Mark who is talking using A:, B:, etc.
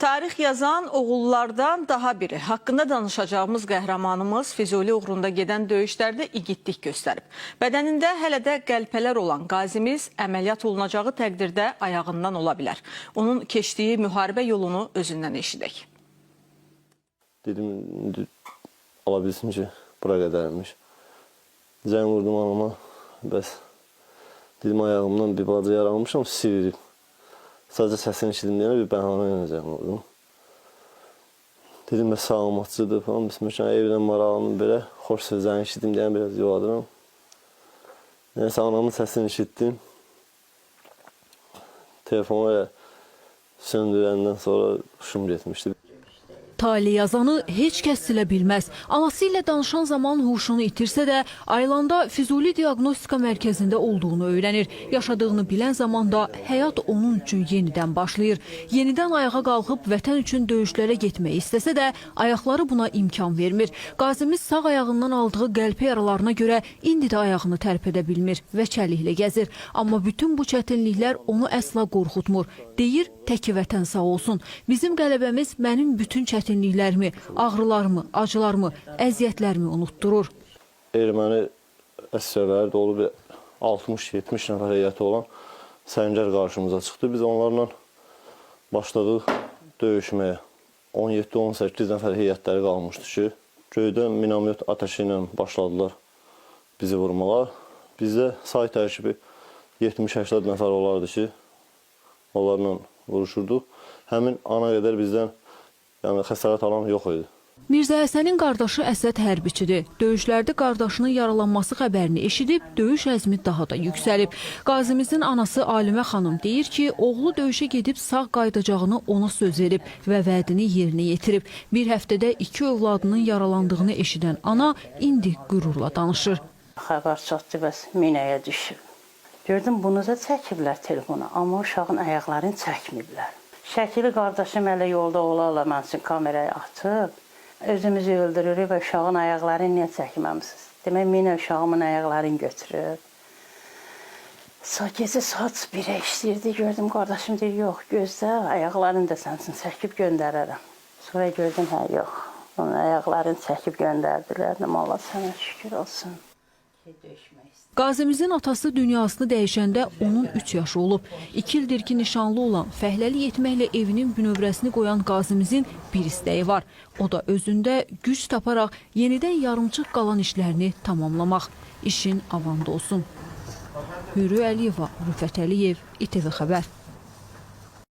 A: Tarix yazan oğullardan daha biri. Haqqında danışacağımız qəhrəmanımız Füzuli uğrunda gedən döyüşlərdə igidlik göstərib. Bədənində hələ də qəlpələr olan qazimiz əməliyyat olunacağı təqdirdə ayağından ola bilər. Onun keçdiyi müharibə yolunu özündən eşidək.
B: Dedim, ala bilsin ki, bura qədərmiş. Cəng vurdum anama, bəs dedim, ayağımdan bir balaca yaralanmışam, sivirib. Sadəcə səsini eşidim deyənə bir bəhanə ilə cəng vurdum. Dedim, bəs sağlamatçıdır falan, bismillah, evdən marağını belə, xoş sözlərini eşidim deyənə biraz yuvadıram. Neyse, anamın səsini eşitdim. Telefonu söndürəndən sonra huşum getmişdi.
C: Tali yazanı heç kəs silə bilməz. Anası ilə danışan zaman huşunu itirsə də, ayılanda Füzuli Diaqnostika Mərkəzində olduğunu öyrənir. Yaşadığını bilən zamanda həyat onun üçün yenidən başlayır. Yenidən ayağa qalxıb vətən üçün döyüşlərə getmək istəsə də, ayaqları buna imkan vermir. Qazimiz sağ ayağından aldığı qəlpə yaralarına görə indi də ayağını tərpədə bilmir və çəliklə gəzir. Amma bütün bu çətinliklər onu əsla qorxutmur. Deyir, təki vətən sağ olsun. Bizim qələbəmiz mənim bütün çətinliklərimi, ağrılarımı, acılarımı, əziyyətlərimi unutturur.
B: Erməni əsgərləri dolu bir 60-70 nəfər heyəti olan səngər qarşımıza çıxdı. Biz onlarla başladıq döyüşməyə. 17-18 nəfər heyətləri qalmışdı ki, göydən minamyot ateşi ilə başladılar bizi vurmağa. Bizdə say tərkibi 70-80 nəfər olardı ki, onlarla vuruşurduq. Həmin ana qədər bizdən xəsarət alan yox idi.
C: Mirzə Həsənin qardaşı Əsəd hərbiçidir. Döyüşlərdə qardaşının yaralanması xəbərini eşidib, döyüş əzmi daha da yüksəlib. Qazimizin anası Alimə xanım deyir ki, oğlu döyüşə gedib sağ qayıdacağını ona söz verib və vədini yerinə yetirib. Bir həftədə 2 övladının yaralandığını eşidən ana indi qürurla danışır.
D: Xəbər çatdı, bəs minəyə düşüb. Gördüm, bunu da çəkiblər telefona, amma uşağın ayaqlarını çəkmiblər. Şəkili qardaşım hələ yolda ola-ola mən üçün kamerayı açıb, özümüzü öldürürük və uşağın ayaqlarını niyə çəkməmişsiniz? Demək, minə uşağımın ayaqlarını götürüb. Gecə saat 1-ə işləyirdi, gördüm, qardaşım deyir, yox, gözlə, ayaqlarını da sənsin çəkib göndərərəm. Sonra gördüm, hə, yox, onun ayaqlarını çəkib göndərdilər, Allah sənə şükür olsun.
C: Qazimizin atası dünyasını dəyişəndə onun 3 yaşı olub. 2 ildir ki, nişanlı olan, fəhləli yetməklə evinin bünövrəsini qoyan Qazimizin bir istəyi var. O da özündə güc taparaq yenidən yarımçıq qalan işlərini tamamlamaq. İşin avanda olsun. Hürü Əliyeva, Rüfət Əliyev, İTV Xəbər.